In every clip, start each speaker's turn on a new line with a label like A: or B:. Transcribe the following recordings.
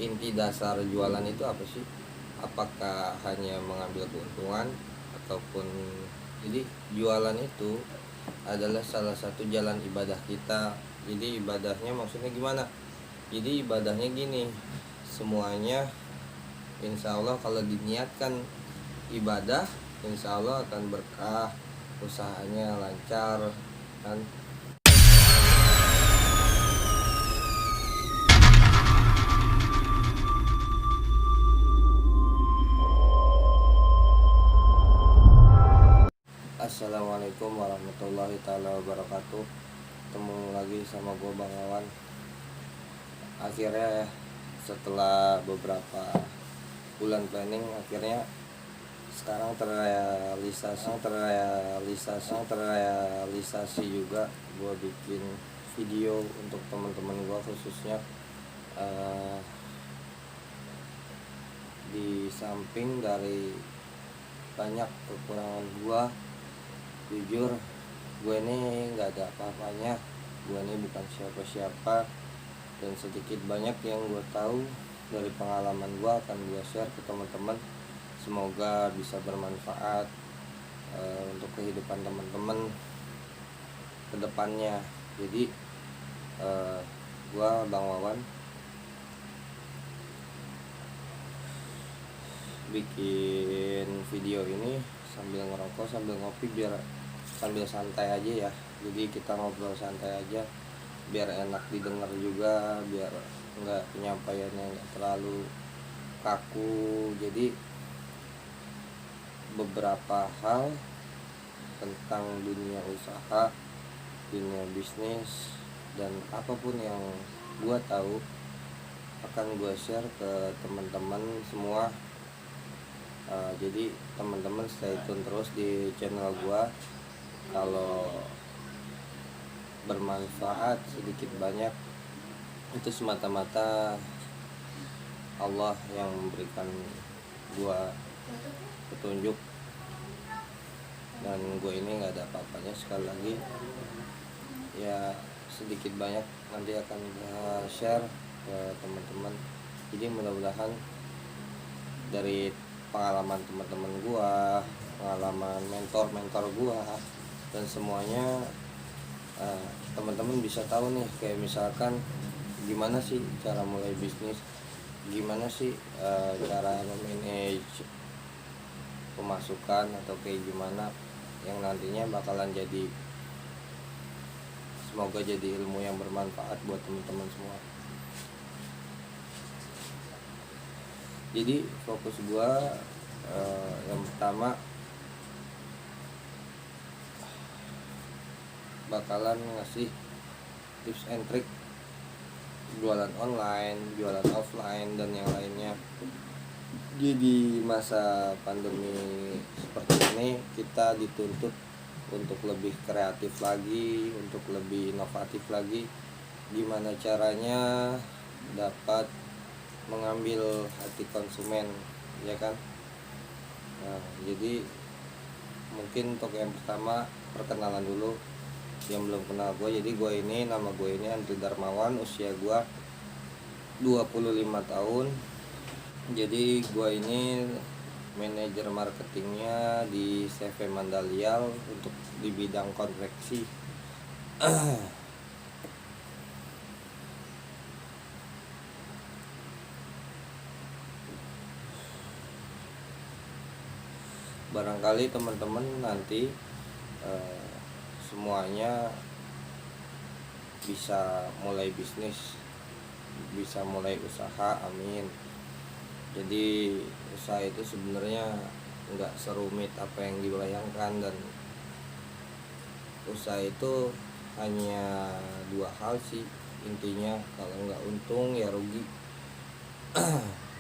A: inti dasar jualan itu apa sih? Apakah hanya mengambil keuntungan ataupun jadi jualan itu adalah salah satu jalan ibadah kita. Jadi ibadahnya maksudnya gimana? Jadi ibadahnya gini, semuanya insya Allah kalau diniatkan ibadah, insya Allah akan berkah, usahanya lancar kan. Assalamualaikum warahmatullahi taala wabarakatuh. Ketemu lagi sama gue Bang Awan. Akhirnya setelah beberapa bulan planning, akhirnya sekarang terrealisasi juga. Gue bikin video untuk teman-teman gue, khususnya di samping dari banyak kekurangan gue, jujur gue ini nggak ada apa-apanya. Gue ini bukan siapa-siapa, dan sedikit banyak yang gue tahu dari pengalaman gue akan gue share ke teman-teman. Semoga bisa bermanfaat untuk kehidupan teman-teman ke depannya. Jadi gue Bang Wawan bikin video ini sambil ngerokok, sambil ngopi, biar sambil santai aja ya. Jadi kita ngobrol santai aja biar enak didengar juga, biar enggak penyampaiannya enggak terlalu kaku. Jadi beberapa hal tentang dunia usaha, dunia bisnis, dan apapun yang gua tahu akan gua share ke teman-teman semua. Jadi teman-teman stay tune terus di channel gua. Kalau bermanfaat sedikit banyak itu semata-mata Allah yang memberikan gua petunjuk, dan gue ini nggak ada apa-apanya. Sekali lagi ya, sedikit banyak nanti akan gua share ke teman-teman. Jadi mudah-mudahan dari pengalaman teman-teman gua, pengalaman mentor-mentor gua, dan semuanya teman-teman bisa tahu nih, kayak misalkan gimana sih cara mulai bisnis, gimana sih cara memanage pemasukan, atau kayak gimana yang nantinya bakalan jadi, semoga jadi ilmu yang bermanfaat buat teman-teman semua. Jadi fokus gua yang pertama bakalan ngasih tips and trick jualan online, jualan offline, dan yang lainnya. Jadi masa pandemi seperti ini kita dituntut untuk lebih kreatif lagi, untuk lebih inovatif lagi. Gimana caranya dapat mengambil hati konsumen, ya kan? Jadi mungkin untuk yang pertama perkenalan dulu yang belum kenal gue. Jadi nama gue ini Andri Darmawan, usia gue 25 tahun. Jadi gue ini manajer marketingnya di CV Mandalial untuk di bidang konveksi. Barangkali teman-teman nanti semuanya bisa mulai bisnis, bisa mulai usaha, amin. Jadi usaha itu sebenarnya nggak serumit apa yang dibayangkan, dan usaha itu hanya dua hal sih intinya. Kalau nggak untung ya rugi.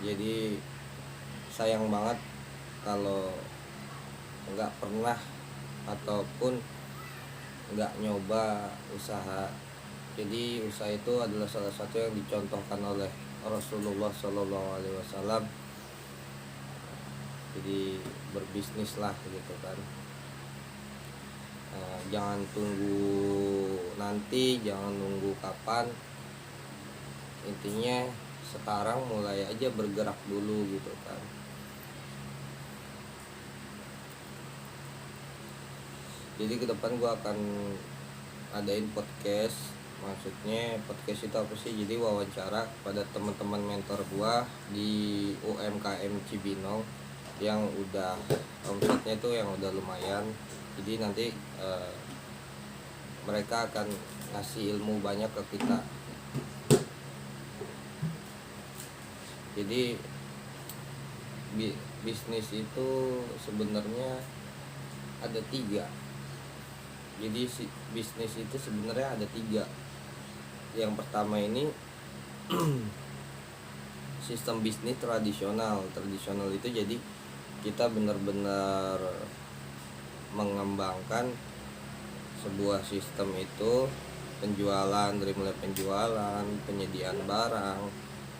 A: Jadi sayang banget kalau nggak pernah ataupun nggak nyoba usaha. Jadi usaha itu adalah salah satu yang dicontohkan oleh Rasulullah SAW. Jadi berbisnis lah gitu kan. Jangan tunggu nanti, jangan nunggu kapan. Intinya sekarang mulai aja bergerak dulu gitu kan. Jadi ke depan gue akan adain podcast. Maksudnya podcast itu apa sih? Jadi wawancara pada teman-teman mentor gue di UMKM Cibinong yang udah omsetnya tuh yang udah lumayan. Jadi nanti mereka akan ngasih ilmu banyak ke kita. Jadi bisnis itu sebenarnya ada 3. Jadi bisnis itu sebenarnya ada 3. Yang pertama ini sistem bisnis tradisional. Tradisional itu jadi kita benar-benar mengembangkan sebuah sistem itu, penjualan, dari mulai penjualan, penyediaan barang,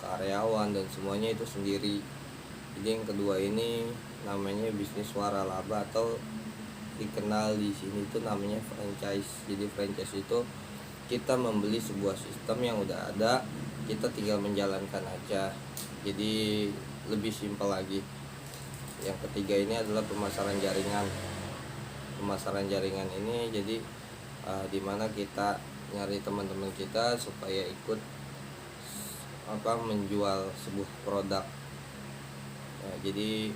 A: karyawan dan semuanya itu sendiri. Jadi yang kedua ini namanya bisnis waralaba atau dikenal di sini itu namanya franchise. Jadi franchise itu kita membeli sebuah sistem yang udah ada, kita tinggal menjalankan aja. Jadi lebih simpel lagi. Yang ketiga ini adalah pemasaran jaringan. Pemasaran jaringan ini jadi dimana kita nyari teman-teman kita supaya ikut menjual sebuah produk. Jadi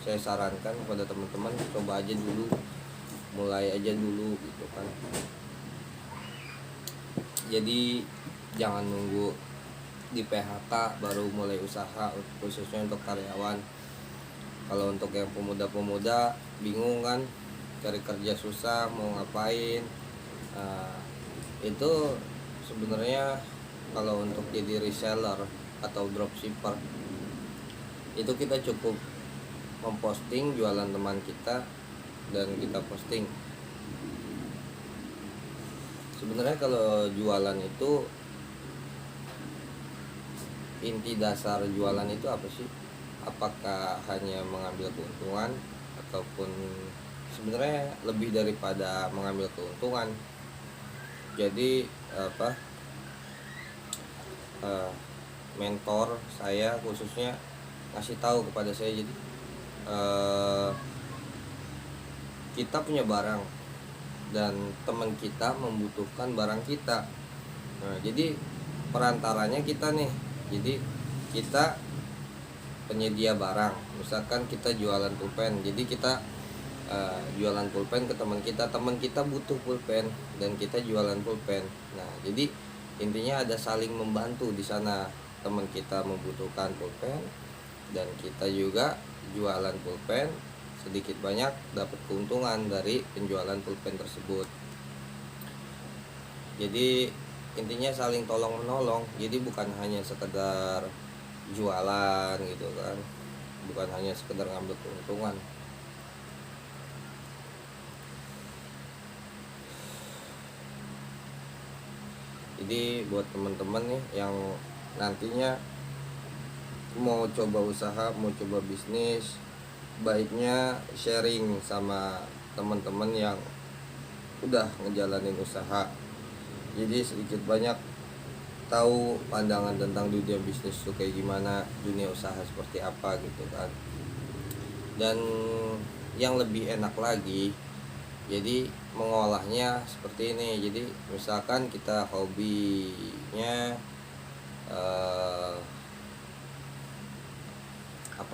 A: saya sarankan kepada teman-teman coba aja dulu, mulai aja dulu gitu kan. Jadi jangan nunggu di PHK baru mulai usaha, khususnya untuk karyawan. Kalau untuk yang pemuda-pemuda bingung kan, cari kerja susah, mau ngapain. Itu sebenarnya kalau untuk jadi reseller atau dropshipper itu kita cukup memposting jualan teman kita dan kita posting. Sebenarnya kalau jualan itu, inti dasar jualan itu apa sih? Apakah hanya mengambil keuntungan ataupun sebenarnya lebih daripada mengambil keuntungan. Jadi mentor saya khususnya ngasih tahu kepada saya, jadi kita punya barang dan teman kita membutuhkan barang kita. Jadi perantaranya kita nih. Jadi kita penyedia barang, misalkan kita jualan pulpen, jadi kita jualan pulpen ke teman kita butuh pulpen dan kita jualan pulpen. Nah, jadi intinya ada saling membantu di sana. Teman kita membutuhkan pulpen dan kita juga jualan pulpen, sedikit banyak dapat keuntungan dari penjualan pulpen tersebut. Jadi intinya saling tolong menolong. Jadi bukan hanya sekedar jualan gitu kan, bukan hanya sekedar ngambil keuntungan. Jadi buat teman-teman nih yang nantinya mau coba usaha, mau coba bisnis, baiknya sharing sama teman-teman yang udah ngejalanin usaha. Jadi sedikit banyak tahu pandangan tentang dunia bisnis itu kayak gimana, dunia usaha seperti apa gitu kan. Dan yang lebih enak lagi, jadi mengolahnya seperti ini. Jadi misalkan kita hobinya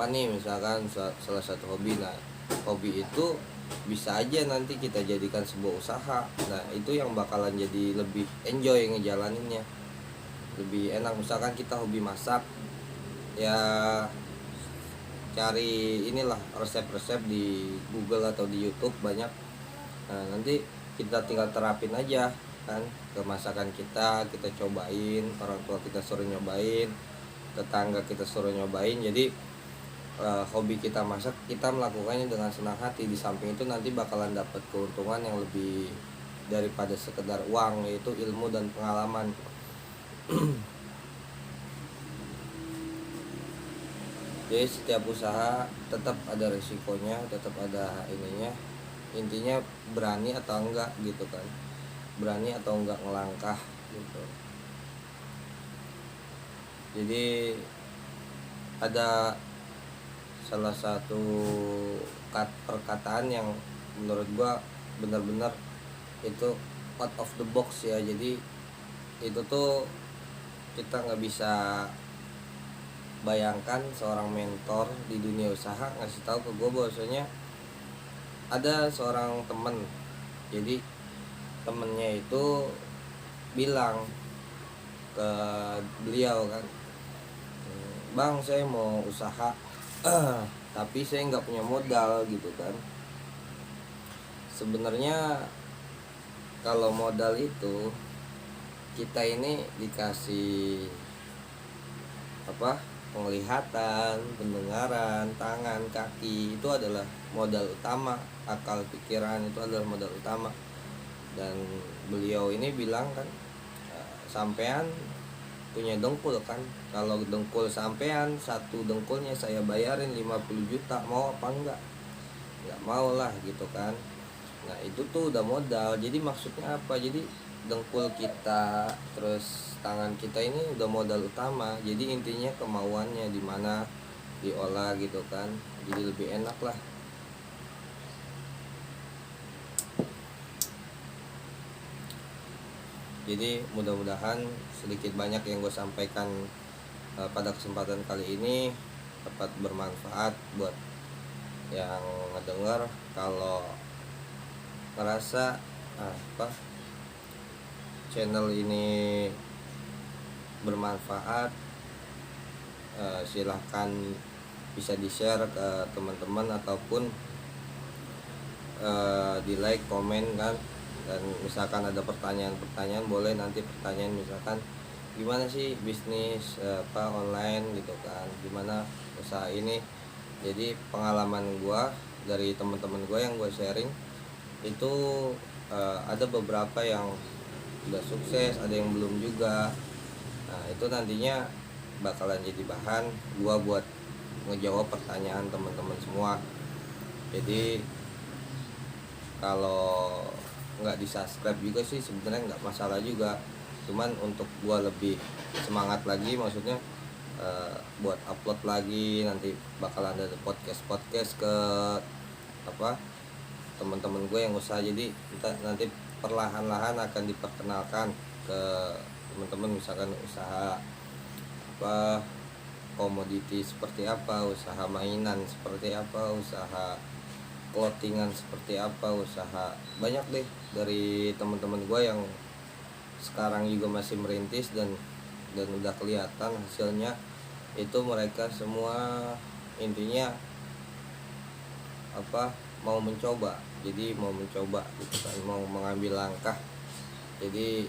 A: misalkan salah satu hobi. Nah, hobi itu bisa aja nanti kita jadikan sebuah usaha. Nah, itu yang bakalan jadi lebih enjoy ngejalaninnya, lebih enak. Misalkan kita hobi masak, ya cari inilah resep-resep di Google atau di YouTube banyak. Nah, nanti kita tinggal terapin aja kan ke masakan kita cobain, orang tua kita suruh nyobain, tetangga kita suruh nyobain. Jadi hobi kita masak, kita melakukannya dengan senang hati. Di samping itu nanti bakalan dapat keuntungan yang lebih daripada sekedar uang, yaitu ilmu dan pengalaman. Jadi setiap usaha tetap ada resikonya, tetap ada ininya. Intinya berani atau enggak gitu kan, berani atau enggak ngelangkah gitu. Jadi ada salah satu perkataan yang menurut gua benar-benar itu out of the box ya. Jadi itu tuh kita nggak bisa bayangkan seorang mentor di dunia usaha ngasih tahu ke gue bahwasanya ada seorang temen. Jadi temennya itu bilang ke beliau kan, bang saya mau usaha tapi saya nggak punya modal gitu kan. Sebenarnya kalau modal itu kita ini dikasih penglihatan, pendengaran, tangan, kaki, itu adalah modal utama. Akal pikiran itu adalah modal utama. Dan beliau ini bilang kan, sampean punya dengkul kan, kalau dengkul sampean satu dengkulnya saya bayarin 50 juta, mau apa enggak? Enggak mau lah gitu kan. Nah itu tuh udah modal. Jadi maksudnya apa? Jadi dengkul kita terus tangan kita ini udah modal utama. Jadi intinya kemauannya di mana diolah gitu kan, jadi lebih enak lah. Jadi mudah-mudahan sedikit banyak yang gue sampaikan pada kesempatan kali ini dapat bermanfaat buat yang ngedenger. Kalau ngerasa channel ini bermanfaat, silahkan bisa di-share ke teman-teman ataupun di like, komen kan. Dan misalkan ada pertanyaan boleh nanti pertanyaan, misalkan gimana sih bisnis online gitu kan, gimana usaha ini. Jadi pengalaman gue dari teman-teman gue yang gue sharing itu ada beberapa yang udah sukses, ada yang belum juga. Nah itu nantinya bakalan jadi bahan gue buat ngejawab pertanyaan teman-teman semua. Jadi kalau nggak di subscribe juga sih sebenarnya nggak masalah juga, cuman untuk gua lebih semangat lagi, maksudnya buat upload lagi, nanti bakalan ada podcast ke teman-teman gue yang usaha. Jadi nanti perlahan-lahan akan diperkenalkan ke teman-teman, misalkan usaha komoditi seperti apa, usaha mainan seperti apa, usaha clothingan seperti apa, usaha banyak deh dari teman-teman gue yang sekarang juga masih merintis dan udah kelihatan hasilnya. Itu mereka semua intinya mau mencoba. Jadi mau mencoba gitu kan, mau mengambil langkah. Jadi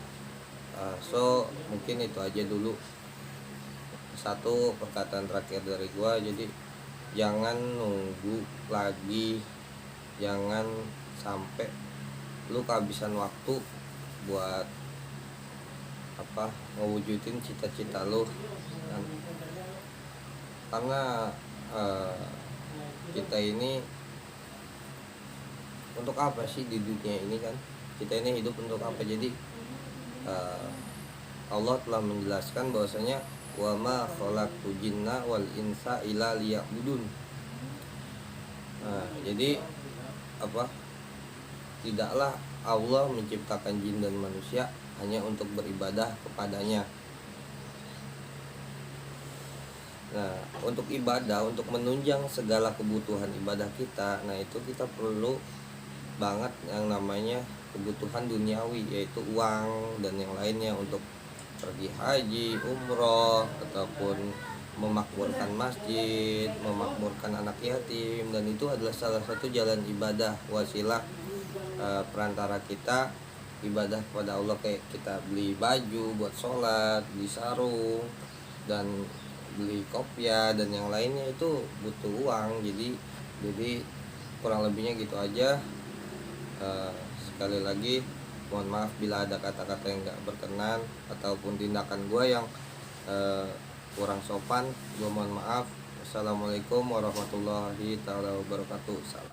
A: mungkin itu aja dulu satu perkataan terakhir dari gue. Jadi jangan nunggu lagi, jangan sampai lu kehabisan waktu buat ngewujudin cita-cita lu kan. Karena kita ini untuk apa sih di dunia ini kan, kita ini hidup untuk apa? Jadi Allah telah menjelaskan bahwasanya wa ma khalaqtu jinna wal insa illa liya'budun. Jadi tidaklah Allah menciptakan jin dan manusia hanya untuk beribadah kepadanya. Nah, untuk ibadah, untuk menunjang segala kebutuhan ibadah kita, nah itu kita perlu banget yang namanya kebutuhan duniawi, yaitu uang dan yang lainnya, untuk pergi haji, umroh, ataupun memakmurkan masjid, memakmurkan anak yatim. Dan itu adalah salah satu jalan ibadah, wasilah perantara kita ibadah kepada Allah. Kayak kita beli baju buat sholat, beli sarung, dan beli kopiah dan yang lainnya, itu butuh uang. Jadi kurang lebihnya gitu aja. Sekali lagi mohon maaf bila ada kata-kata yang gak berkenan ataupun tindakan gue yang kurang sopan. Gue mohon maaf. Assalamualaikum warahmatullahi wabarakatuh. Salam.